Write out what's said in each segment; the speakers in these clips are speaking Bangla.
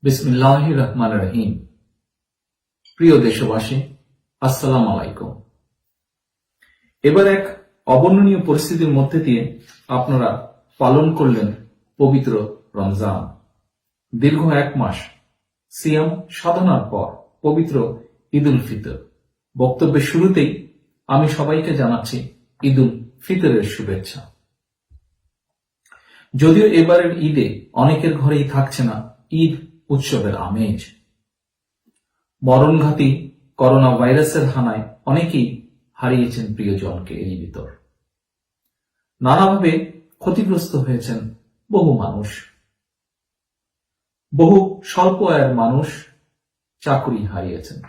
বিসমিল্লাহির রহমানির রহিম। প্রিয় দেশবাসী, আসসালামু আলাইকুম। এবার এক অবর্ণনীয় পরিস্থিতির মধ্যে দিয়ে আপনারা পালন করলেন পবিত্র রমজান। দীর্ঘ এক মাস সিয়াম সাধনার পর পবিত্র ঈদ উল ফিতর। বক্তব্যের শুরুতেই আমি সবাইকে জানাচ্ছি ঈদ উল ফিতরের শুভেচ্ছা। যদিও এবারের ঈদে অনেকের ঘরেই থাকছে না ঈদ উৎসবের আমেজ। মরণঘাতী করোনা ভাইরাসের হানায় অনেকেই হারিয়েছেন প্রিয়জনকে। এই ভিতর নানাভাবে ক্ষতিগ্রস্ত হয়েছেন বহু মানুষ। বহু স্বল্প আয়ের মানুষ চাকরি হারিয়েছেন।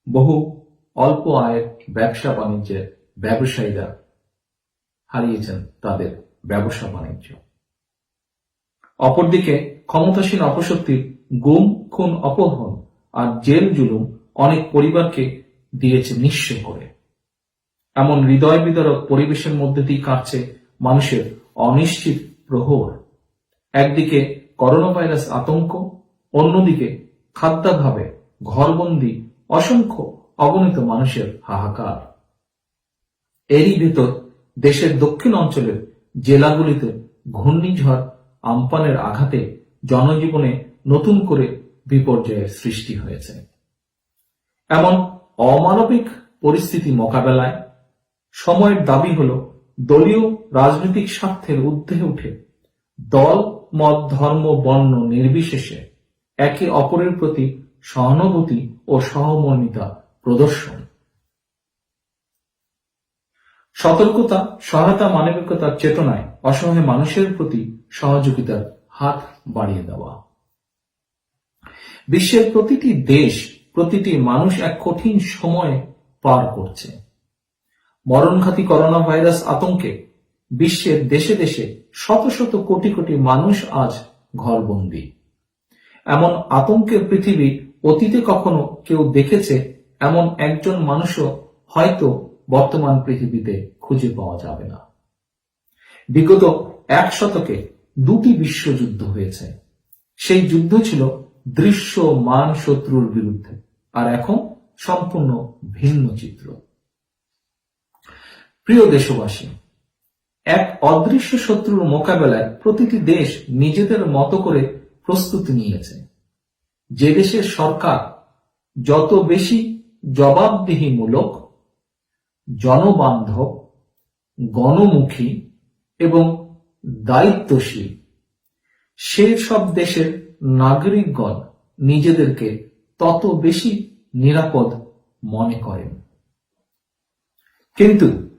বহু অল্প আয়ের ব্যবসা বাণিজ্যের ব্যবসায়ীরা হারিয়েছেন তাদের ব্যবসা বাণিজ্য। অপরদিকে ক্ষমতাসীন অপশক্তির গুম, খুন, অপহরণ আর জেল জুলুম অনেক পরিবারকে দিয়েছে নিঃস্ব করে। এমন হৃদয় বিদারক পরিবেশের মধ্যে দিয়ে কাটছে মানুষের অনিশ্চিত প্রহর। একদিকে করোনা ভাইরাস আতঙ্ক, অন্যদিকে খাদ্যাভাবে ঘরবন্দি অসংখ্য অগণিত মানুষের হাহাকার। এরই ভেতর দেশের দক্ষিণ অঞ্চলের জেলাগুলিতে ঘূর্ণিঝড় আমপানের আঘাতে জনজীবনে নতুন করে বিপর্যয়ের সৃষ্টি হয়েছে। এমন অমানবিক পরিস্থিতি মোকাবেলায় সময়ের দাবি হল দলীয় রাজনৈতিক স্বার্থের ঊর্ধ্বে উঠে দল, মত, ধর্ম, বর্ণ নির্বিশেষে একে অপরের প্রতি সহানুভূতি ও সহমর্মিতা প্রদর্শন। সতর্কতা, সহায়তা, মানবিকতার চেতনায় অসহায় মানুষের প্রতি সহযোগিতার হাত বাড়িয়ে দেওয়া। বিশ্বের প্রতিটি দেশ, প্রতিটি মানুষ এক কঠিন সময় পার করছে। মরণঘাতী করোনা ভাইরাস আতঙ্কে বিশ্বের দেশে দেশে শত শত কোটি কোটি মানুষ আজ ঘরবন্দি। এমন আতঙ্কের পৃথিবী অতীতে কখনো কেউ দেখেছে এমন একজন মানুষও হয়তো বর্তমান পৃথিবীতে খুঁজে পাওয়া যাবে না। বিগত এক শতকে দুটি বিশ্বযুদ্ধ হয়েছে। সেই যুদ্ধ ছিল দৃশ্যমান শত্রুর বিরুদ্ধে, আর এখন সম্পূর্ণ ভিন্ন চিত্র। প্রিয় দেশবাসী, এক অদৃশ্য শত্রুর মোকাবেলায় প্রতিটি দেশ নিজেদের মতো করে প্রস্তুতি নিয়েছে। যে দেশের সরকার যত বেশি জবাবদিহিমূলক, জনবান্ধব, গণমুখী এবং দায়িত্বশীল, সে সব দেশের নাগরিকগণ নিজেদেরকে তত বেশি নিরাপদ মনে করেন। কিন্তু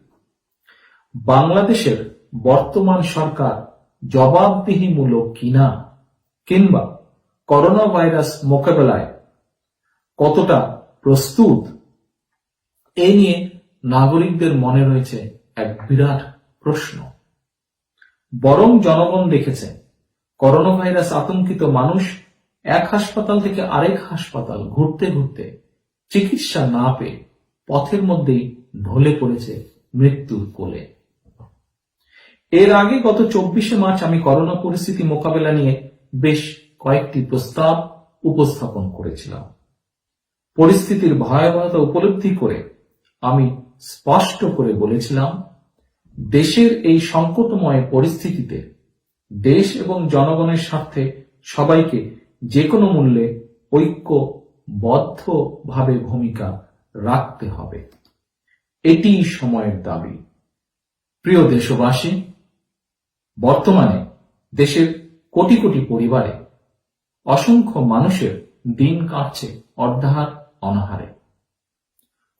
বাংলাদেশের বর্তমান সরকার জবাবদিহিমূলক কিনা, কিংবা করোনা ভাইরাস মোকাবেলায় কতটা প্রস্তুত, এ নিয়ে নাগরিকদের মনে রয়েছে এক বিরাট প্রশ্ন। বরং জনগণ দেখেছে করোনা ভাইরাস আতঙ্কিত মানুষ এক হাসপাতাল থেকে আরেক হাসপাতাল ঘুরতে ঘুরতে চিকিৎসা না পেয়ে পথের মধ্যেই ঢলে পড়েছে মৃত্যুর কোলে। এর আগে গত 24শে মার্চ আমি করোনা পরিস্থিতি মোকাবেলা নিয়ে বেশ কয়েকটি প্রস্তাব উপস্থাপন করেছিলাম। পরিস্থিতির ভয়াবহতা উপলব্ধি করে আমি স্পষ্ট করে বলেছিলাম, দেশের এই সংকটময় পরিস্থিতিতে দেশ এবং জনগণের স্বার্থে সবাইকে যে কোনো মূল্যে ঐক্যবদ্ধভাবে ভূমিকা রাখতে হবে। এটি সময়ের দাবি। প্রিয় দেশবাসী, বর্তমানে দেশের কোটি কোটি পরিবারে অসংখ্য মানুষের দিন কাটছে অর্ধাহার অনাহারে।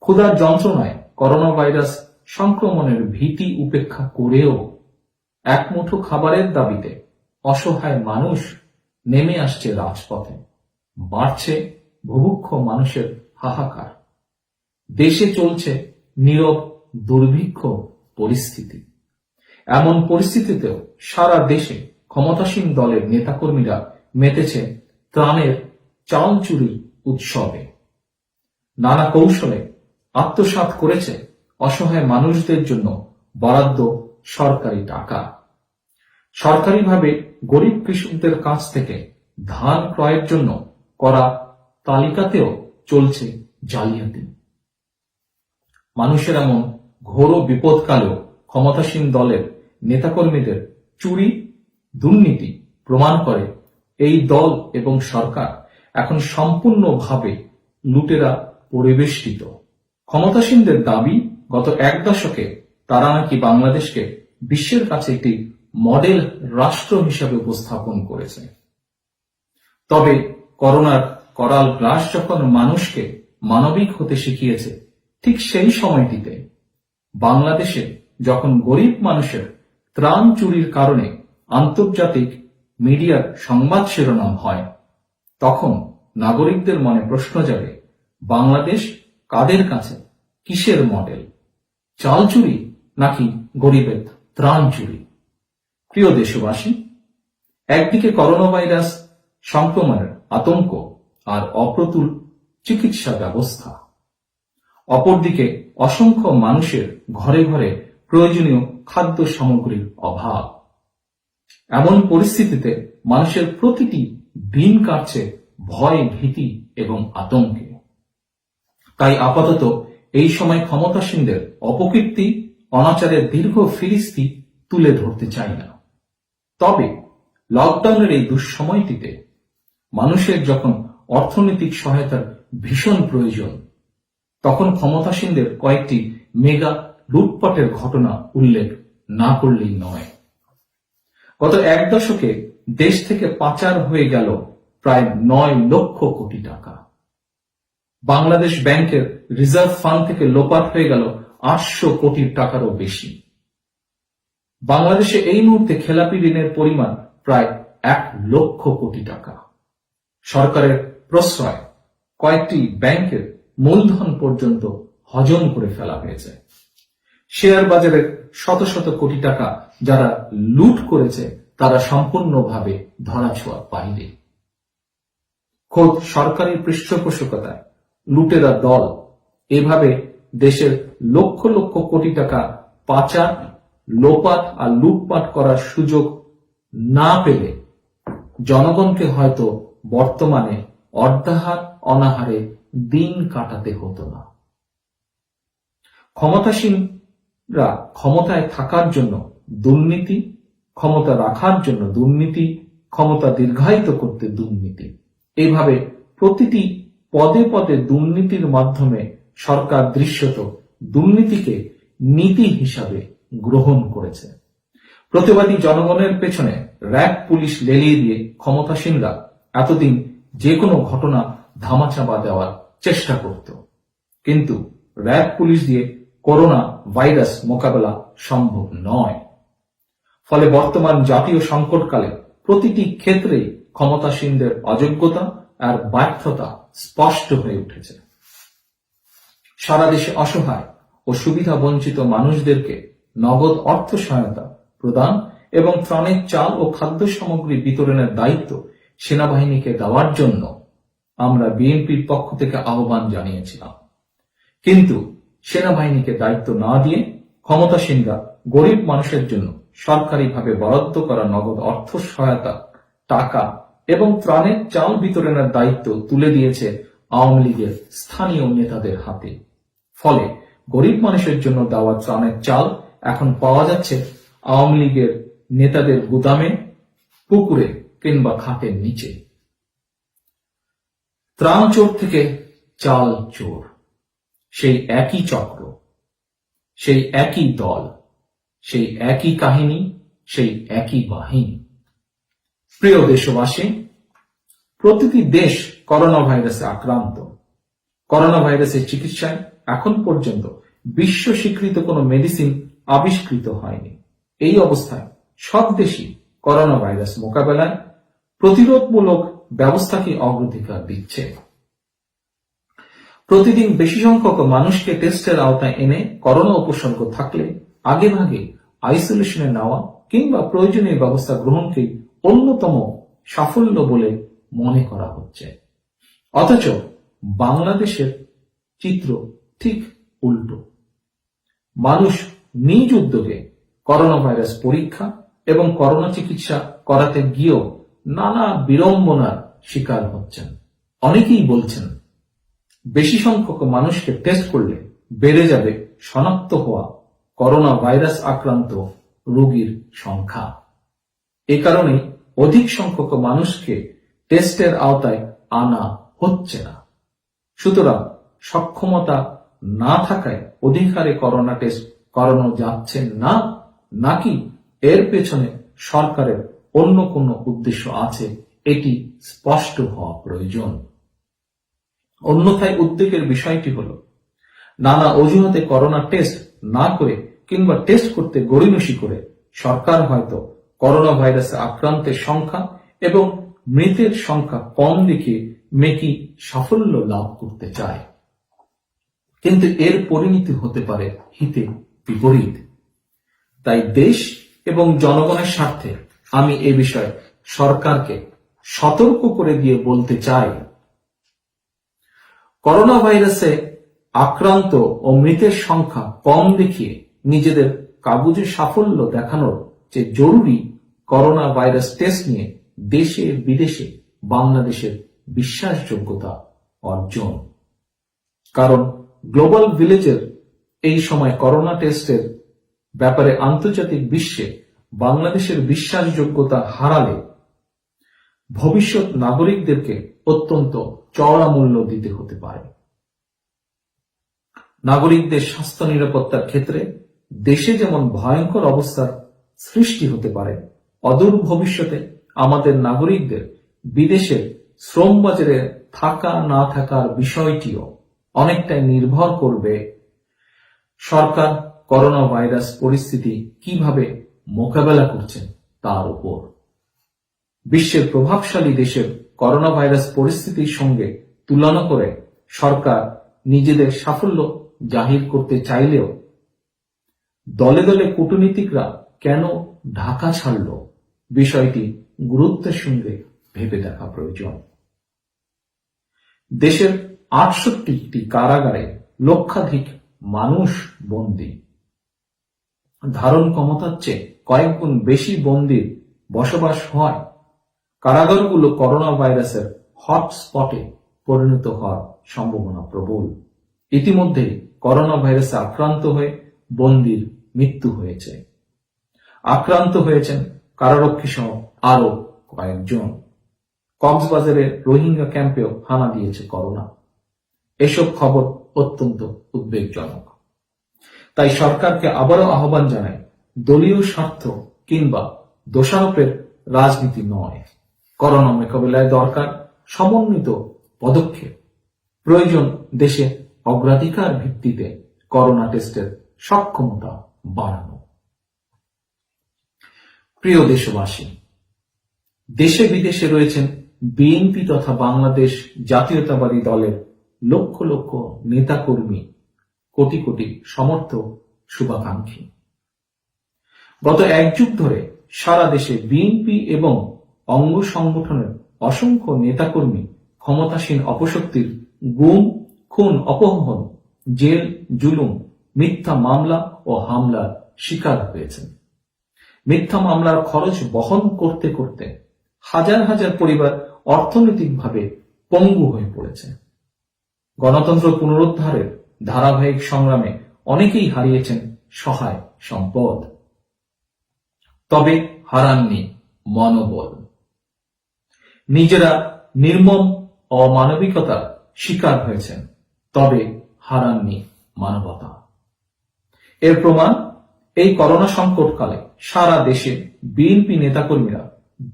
ক্ষুধার যন্ত্রণায় করোনা ভাইরাস সংক্রমণের ভীতি উপেক্ষা করেও এক মুঠো খাবারের দাবিতে অসহায় মানুষ নেমে আসছে রাজপথে। বাড়ছে বুভুক্ষ মানুষের হাহাকার। দেশে চলছে নীরব দুর্ভিক্ষ পরিস্থিতি। এমন পরিস্থিতিতেও সারা দেশে ক্ষমতাসীন দলের নেতাকর্মীরা মেতেছে ত্রাণের চাল চুরি উৎসবে। নানা কৌশলে আত্মসাৎ করেছে অসহায় মানুষদের জন্য বরাদ্দ সরকারি টাকা। সরকারিভাবে গরিব কৃষকদের কাছ থেকে ধান ক্রয়ের জন্য করা তালিকাতেও চলছে জালিয়াতি। মানুষের এমন ঘোর বিপদকালেও ক্ষমতাসীন দলের নেতাকর্মীদের চুরি দুর্নীতি প্রমাণ করে এই দল এবং সরকার এখন সম্পূর্ণভাবে লুটেরা পরিবেষ্টিত। ক্ষমতাসীনদের দাবি, গত এক দশকে তারা নাকি বাংলাদেশকে বিশ্বের কাছে একটি মডেল রাষ্ট্র হিসাবে উপস্থাপন করেছে। তবে করোনার করাল গ্রাস যখন মানুষকে মানবিক হতে শিখিয়েছে, ঠিক সেই সময়টিতে বাংলাদেশে যখন গরিব মানুষের ত্রাণ চুরির কারণে আন্তর্জাতিক মিডিয়ার সংবাদ শিরোনাম হয়, তখন নাগরিকদের মনে প্রশ্ন জাগে, বাংলাদেশ কাদের কাছে, কিসের মডেল? চাল চুরি নাকি গরিবের ত্রাণ চুরি? প্রিয় দেশবাসী, একদিকে করোনা ভাইরাস সংক্রমণের আতঙ্ক আর অপ্রতুল চিকিৎসা ব্যবস্থা, অপরদিকে অসংখ্য মানুষের ঘরে ঘরে প্রয়োজনীয় খাদ্য সামগ্রীর অভাব। এমন পরিস্থিতিতে মানুষের প্রতিটি দিন কাটছে ভয়, ভীতি এবং আতঙ্কে। তাই আপাতত এই সময় ক্ষমতাসীনদের অপকীর্তি, অনাচারের দীর্ঘ ফিরিস্তি তুলে ধরতে চাই না। তবে লকডাউনের এই দুঃসময়টিতে মানুষের যখন অর্থনৈতিক সহায়তার ভীষণ প্রয়োজন, তখন ক্ষমতাসীনদের কয়েকটি মেগা লুটপাটের ঘটনা উল্লেখ না করলেই নয়। গত এক দশকে দেশ থেকে পাচার হয়ে গেল প্রায় 9 লক্ষ কোটি টাকা। বাংলাদেশ ব্যাংকের রিজার্ভ ফান্ড থেকে লোপাট হয়ে গেল 800 কোটি টাকারও বেশি। বাংলাদেশে এই মুহূর্তে খেলাপি ঋণের পরিমাণ প্রায় 1 লক্ষ কোটি টাকা। সরকারের প্রশ্রয় কয়েকটি ব্যাংকের মূলধন পর্যন্ত হজম করে ফেলা হয়েছে। শেয়ার বাজারের শত শত কোটি টাকা যারা লুট করেছে, তারা সম্পূর্ণভাবে ধরাছোঁয়ার বাইরে। খোদ সরকারি পৃষ্ঠপোষকতায় লুটেরা দল এভাবে দেশের লক্ষ লক্ষ কোটি টাকা পাচার, লোপাট আর লুটপাট করার সুযোগ না পেলে জনগণকে হয়তো বর্তমানে অর্ধাহার অনাহারে দিন কাটাতে হতো না। ক্ষমতাসীনরা ক্ষমতায় থাকার জন্য দুর্নীতি, ক্ষমতা রাখার জন্য দুর্নীতি, ক্ষমতা দীর্ঘায়িত করতে দুর্নীতি, এইভাবে প্রতিটি পদে পদে দুর্নীতির মাধ্যমে সরকার দৃশ্যত দুর্নীতিকে নীতি হিসাবে গ্রহণ করেছে। প্রতিবাদী জনগণের পেছনে র্যাব পুলিশ লেলিয়ে দিয়ে ক্ষমতাসীনরা এতদিন যে কোনো ঘটনা ধামাচাপা দেওয়ার চেষ্টা করত, কিন্তু র্যাব পুলিশ দিয়ে করোনা ভাইরাস মোকাবেলা সম্ভব নয়। ফলে বর্তমান জাতীয় সংকটকালে প্রতিটি ক্ষেত্রেই ক্ষমতাসীনদের অযোগ্যতা আর ব্যর্থতা স্পষ্ট হয়ে উঠেছে। সারা দেশে অসহায় ও সুবিধা বঞ্চিত মানুষদেরকে নগদ অর্থ সহায়তা প্রদান এবং ত্রাণের চাল ও খাদ্য সামগ্রী বিতরণের দায়িত্ব সেনাবাহিনীকে দেওয়ার জন্য আমরা বিএনপির পক্ষ থেকে আহ্বান জানিয়েছিলাম। কিন্তু সেনাবাহিনীকে দায়িত্ব না দিয়ে ক্ষমতাসীনরা গরিব মানুষের জন্য সরকারিভাবে বরাদ্দ করা নগদ অর্থ সহায়তা, টাকা এবং ত্রাণের চাল বিতরণের দায়িত্ব তুলে দিয়েছে আওয়ামী লীগের স্থানীয় নেতাদের হাতে। ফলে গরিব মানুষের জন্য দেওয়া ত্রাণের চাল এখন পাওয়া যাচ্ছে আওয়ামী লীগের নেতাদের গুদামে, পুকুরে কিংবা খাটের নিচে। ত্রাণ চোর থেকে চাল চোর, সেই একই চক্র, সেই একই দল, সেই একই কাহিনী, সেই একই বাহিনী। প্রিয় দেশবাসী, প্রতিটি দেশ করোনা ভাইরাসে আক্রান্ত। করোনা ভাইরাসের চিকিৎসায় এখন পর্যন্ত বিশ্ব স্বীকৃত কোনো মেডিসিন আবিষ্কৃত হয়নি। এই অবস্থায় সব দেশই করোনা ভাইরাস মোকাবেলায় প্রতিরোধমূলক ব্যবস্থাকে অগ্রাধিকার দিচ্ছে। প্রতিদিন বেশি সংখ্যক মানুষকে টেস্টের আওতায় এনে করোনা উপসর্গ থাকলে আগেভাগে আইসোলেশনে নেওয়া কিংবা প্রয়োজনীয় ব্যবস্থা গ্রহণকে অন্যতম সাফল্য বলে মনে করা হচ্ছে। অথচ বাংলাদেশের চিত্র ঠিক উল্টো। মানুষ নিজ উদ্যোগে করোনা ভাইরাস পরীক্ষা এবং করোনা চিকিৎসা করাতে গিয়েও নানা বিড়ম্বনার শিকার হচ্ছেন। অনেকেই বলছেন বেশি সংখ্যক মানুষকে টেস্ট করলে বেড়ে যাবে শনাক্ত হওয়া করোনা ভাইরাস আক্রান্ত রোগীর সংখ্যা। এ কারণে অধিক সংখ্যক মানুষকে টেস্টের আওতায় আনা হচ্ছে না। সুতরাং সক্ষমতা না থাকায় অধিক হারে করোনা টেস্ট করানো যাচ্ছে না, নাকি এর পেছনে সরকারের অন্য কোনো উদ্দেশ্য আছে, এটি স্পষ্ট হওয়া প্রয়োজন। অন্যথায় উদ্বেগের বিষয়টি হল, নানা অজুহাতে করোনা টেস্ট না করে কিংবা টেস্ট করতে গড়িমসি করে সরকার হয়তো করোনা ভাইরাসে আক্রান্তের সংখ্যা এবং মৃতের সংখ্যা কম দেখিয়ে মেকি সাফল্য লাভ করতে চায়। কিন্তু এর পরিণতি হতে পারে হিতে বিপরীত। তাই দেশ এবং জনগণের স্বার্থে আমি এ বিষয়ে সরকারকে সতর্ক করে দিয়ে বলতে চাই, করোনা ভাইরাসে আক্রান্ত ও মৃতের সংখ্যা কম দেখিয়ে নিজেদের কাগুজে সাফল্য দেখানোর যে জরুরি করোনা ভাইরাস টেস্ট নিয়ে দেশে বিদেশে বাংলাদেশের বিশ্বাসযোগ্যতা অর্জন। কারণ গ্লোবাল ভিলেজের এই সময় করোনা টেস্টের ব্যাপারে আন্তর্জাতিক বিশ্বে বাংলাদেশের বিশ্বাসযোগ্যতা হারালে ভবিষ্যৎ নাগরিকদেরকে অত্যন্ত চড়া মূল্য দিতে হতে পারে। নাগরিকদের স্বাস্থ্য নিরাপত্তার ক্ষেত্রে দেশে যেমন ভয়ঙ্কর অবস্থার সৃষ্টি হতে পারে, অদূর ভবিষ্যতে আমাদের নাগরিকদের বিদেশের শ্রম বাজারে থাকা না থাকার বিষয়টিও অনেকটাই নির্ভর করবে সরকার করোনা ভাইরাস পরিস্থিতি কিভাবে মোকাবেলা করছেন তার উপর। বিশ্বের প্রভাবশালী দেশের করোনা ভাইরাস পরিস্থিতির সঙ্গে তুলনা করে সরকার নিজেদের সাফল্য জাহির করতে চাইলেও দলে দলে কূটনীতিকরা কেন ঢাকা ছাড়ল, বিষয়টি গুরুত্বের সঙ্গে ভেবে দেখা প্রয়োজন। দেশের ৬৮টি কারাগারে লক্ষাধিক মানুষ বন্দী। ধারণ ক্ষমতার চেয়ে কয়েক গুণ বেশি বন্দীর বসবাস হয়। কারাগারগুলো করোনা ভাইরাসের হটস্পটে পরিণত হওয়ার সম্ভাবনা প্রবল। ইতিমধ্যে করোনা ভাইরাসে আক্রান্ত হয়ে বন্দীর মৃত্যু হয়েছে। আক্রান্ত হয়েছেন কারারক্ষী সহ আরো কয়েকজন। কক্সবাজারের রোহিঙ্গা ক্যাম্পেও হানা দিয়েছে করোনা। এসব খবর অত্যন্ত উদ্বেগজনক। তাই সরকারকে আবারও আহ্বান জানায়, দলীয় স্বার্থ কিংবা দোষারোপের রাজনীতি নয়। করোনা মোকাবিলায় দরকার সমন্বিত পদক্ষেপ। প্রয়োজন দেশে অগ্রাধিকার ভিত্তিতে করোনা টেস্টের সক্ষমতা বাড়ানো। প্রিয় দেশবাসী, দেশে বিদেশে রয়েছেন বিএনপি তথা বাংলাদেশ জাতীয়তাবাদী দলের লক্ষ লক্ষ নেতাকর্মী, কোটি কোটি সমর্থক, শুভাকাঙ্ক্ষী। গত এক যুগ ধরে সারা দেশে বিএনপি এবং অঙ্গ সংগঠনের অসংখ্য নেতাকর্মী ক্ষমতাসীন অপশক্তির গুম, খুন, অপহরণ, জেল, জুলুম, মিথ্যা মামলা ও হামলার শিকার হয়েছেন। মিথ্যা মামলার খরচ বহন করতে করতে হাজার হাজার পরিবার অর্থনৈতিকভাবে পঙ্গু হয়ে পড়েছে। গণতন্ত্র পুনরুদ্ধারের ধারাবাহিক সংগ্রামে অনেকেই হারিয়েছেন সহায় সম্পদ, তবে হারাননি মনোবল। নিজেরা নির্মম অমানবিকতার শিকার হয়েছেন, তবে হারাননি মানবতা। এর প্রমাণ এই করোনা সংকটকালে সারা দেশে বিএনপি নেতাকর্মীরা,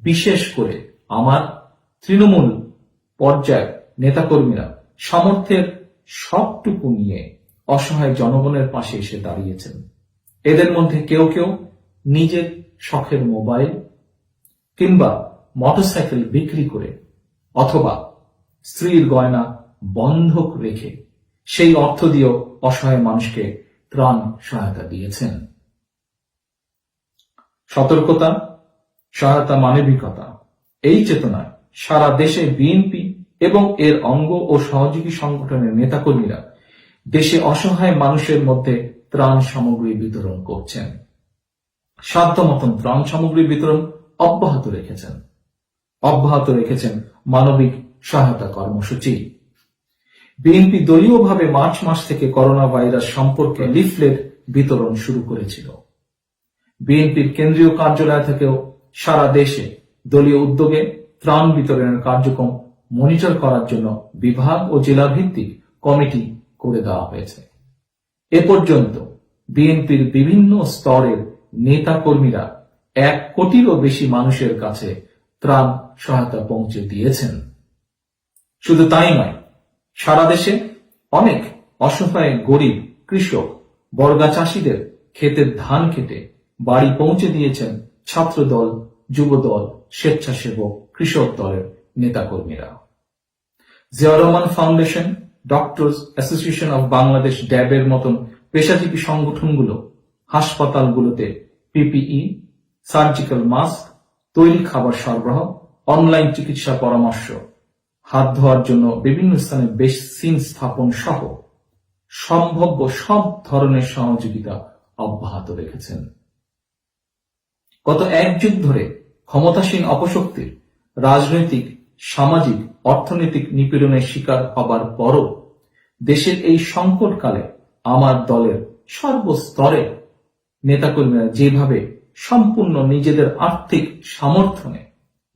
বিশেষ করে আমার তৃণমূল পর্যায়ের নেতাকর্মীরা সামর্থ্যের সবটুকু নিয়ে অসহায় জনগণের পাশে এসে দাঁড়িয়েছেন। এদের মধ্যে কেউ কেউ নিজের শখের মোবাইল কিংবা মোটরসাইকেল বিক্রি করে অথবা স্ত্রীর গয়না বন্ধক রেখে সেই অর্থ দিয়েও অসহায় মানুষকে ত্রাণ সহায়তা দিয়েছেন। সতর্কতা, সহায়তা, মানবিকতা, এই চেতনায় সারা দেশে বিএনপি এবং এর অঙ্গ ও সহযোগী সংগঠনের নেতাকর্মীরা দেশে অসহায় মানুষের মধ্যে ত্রাণ সামগ্রী বিতরণ করছেন। সাধ্য মতন ত্রাণ সামগ্রী বিতরণ অব্যাহত রেখেছেন। অব্যাহত রেখেছেন মানবিক সহায়তা কর্মসূচি। বিএনপি দলীয়ভাবে মার্চ মাস থেকে করোনা ভাইরাস সম্পর্কে লিফলেট বিতরণ শুরু করেছিল। বিএনপির কেন্দ্রীয় কার্যালয় থেকেও সারা দেশে দলীয় উদ্যোগে ত্রাণ বিতরণের কার্যক্রম মনিটর করার জন্য বিভাগ ও জেলা ভিত্তিক কমিটি করে দেওয়া হয়েছে। এ পর্যন্ত বিএনপির বিভিন্ন স্তরের নেতা কর্মীরা 1 কোটিরও বেশি মানুষের কাছে ত্রাণ সহায়তা পৌঁছে দিয়েছেন। শুধু তাই নয়, সারা দেশে অনেক অসহায় গরিব কৃষক বর্গা চাষীদের ক্ষেতের ধান কেটে বাড়ি পৌঁছে দিয়েছেন ছাত্রদল, যুবদল, স্বেচ্ছাসেবক, কৃষক দলের নেতাকর্মীরা। Zia Rahman foundation, doctors association of Bangladesh, ড্যাবের মতন পেশাজীবী সংগঠনগুলো হাসপাতালগুলোতে পিপিই, সার্জিক্যাল মাস্ক, তৈরি খাবার সরবরাহ, অনলাইন চিকিৎসা পরামর্শ, হাত ধোয়ার জন্য বিভিন্ন স্থানে বেসিন স্থাপন সহ সম্ভাব্য সব ধরনের সহযোগিতা অব্যাহত রেখেছেন। গত 1 যুগ ধরে ক্ষমতাসীন অপশক্তির রাজনৈতিক, সামাজিক, অর্থনৈতিক নিপীড়নের শিকার হবার পরও দেশের এই সংকটকালে আমার দলের সর্বস্তরে নেতাকর্মীরা যেভাবে সম্পূর্ণ নিজেদের আর্থিক সামর্থ্যে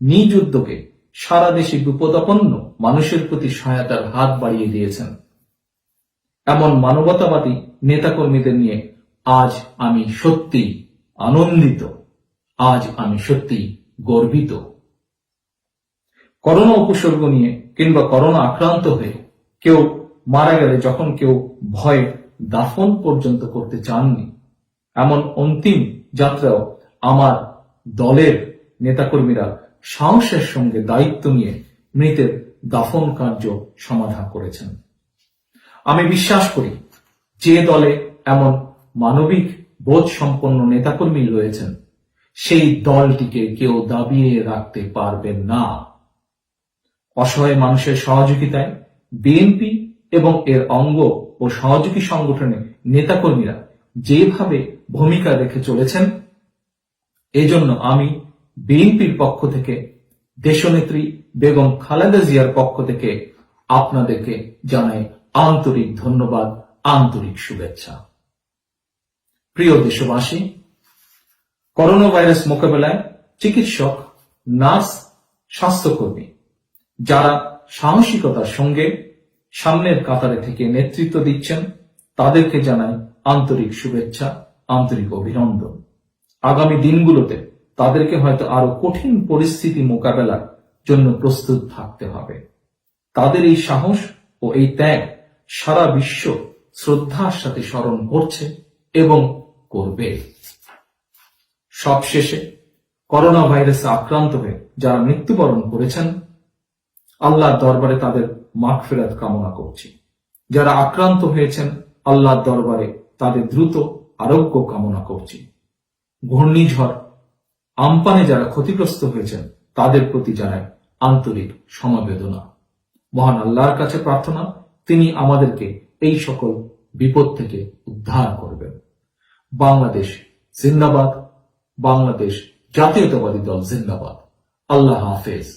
নিজ উদ্যোগে সারা দেশে বিপদাপন্ন মানুষের প্রতি সহায়তার হাত বাড়িয়ে দিয়েছেন, এমন মানবতাবাদী নেতাকর্মীদের নিয়ে আজ আমি সত্যি আনন্দিত, আজ আমি সত্যি গর্বিত। করোনা উপসর্গ নিয়ে কিংবা করোনা আক্রান্ত হয়ে কেউ মারা গেলে যখন কেউ ভয়ে দাফন পর্যন্ত করতে চাননি, এমন অন্তিম যাত্রাও আমার দলের নেতাকর্মীরা সাহসের সঙ্গে দায়িত্ব নিয়ে মৃতের দাফন কার্য সমাধান করেছেন। আমি বিশ্বাস করি যে দলে এমন মানবিক বোধ সম্পন্ন নেতাকর্মী রয়েছেন, সেই দলটিকে কেউ দাবিয়ে রাখতে পারবেন না। অসহায় মানুষের সহযোগিতায় বিএনপি এবং এর অঙ্গ ও সহযোগী সংগঠনের নেতাকর্মীরা যেভাবে ভূমিকা রেখে চলেছেন, এজন্য আমি বিএনপির পক্ষ থেকে, দেশনেত্রী বেগম খালেদা জিয়ার পক্ষ থেকে আপনাদেরকে জানাই আন্তরিক ধন্যবাদ, আন্তরিক শুভেচ্ছা। প্রিয় দেশবাসী, করোনা ভাইরাস মোকাবেলায় চিকিৎসক, নার্স, স্বাস্থ্যকর্মী যারা সাহসিকতার সঙ্গে সামনের কাতারে থেকে নেতৃত্ব দিচ্ছেন, তাদেরকে জানাই আন্তরিক শুভেচ্ছা, আন্তরিক অভিনন্দন। আগামী দিনগুলোতে তাদেরকে হয়তো আরো কঠিন পরিস্থিতি মোকাবেলার জন্য প্রস্তুত থাকতে হবে। তাদের এই সাহস ও এই ত্যাগ সারা বিশ্ব শ্রদ্ধার সাথে স্মরণ করছে এবং করবে। সবশেষে করোনা ভাইরাসে আক্রান্ত হয়ে যারা মৃত্যুবরণ করেছেন, আল্লাহর দরবারে তাদের মাগফিরাত কামনা করছি। যারা আক্রান্ত হয়েছেন, আল্লাহর দরবারে তাদের দ্রুত আরোগ্য কামনা করছি। ঘূর্ণিঝড় আমপানে যারা ক্ষতিগ্রস্ত হয়েছেন, তাদের প্রতি জানাই আন্তরিক সমবেদনা। মহান আল্লাহর কাছে প্রার্থনা, তিনি আমাদেরকে এই সকল বিপদ থেকে উদ্ধার করবেন। বাংলাদেশ জিন্দাবাদ, বাংলাদেশ জাতীয়তাবাদী দল জিন্দাবাদ। আল্লাহ হাফেজ।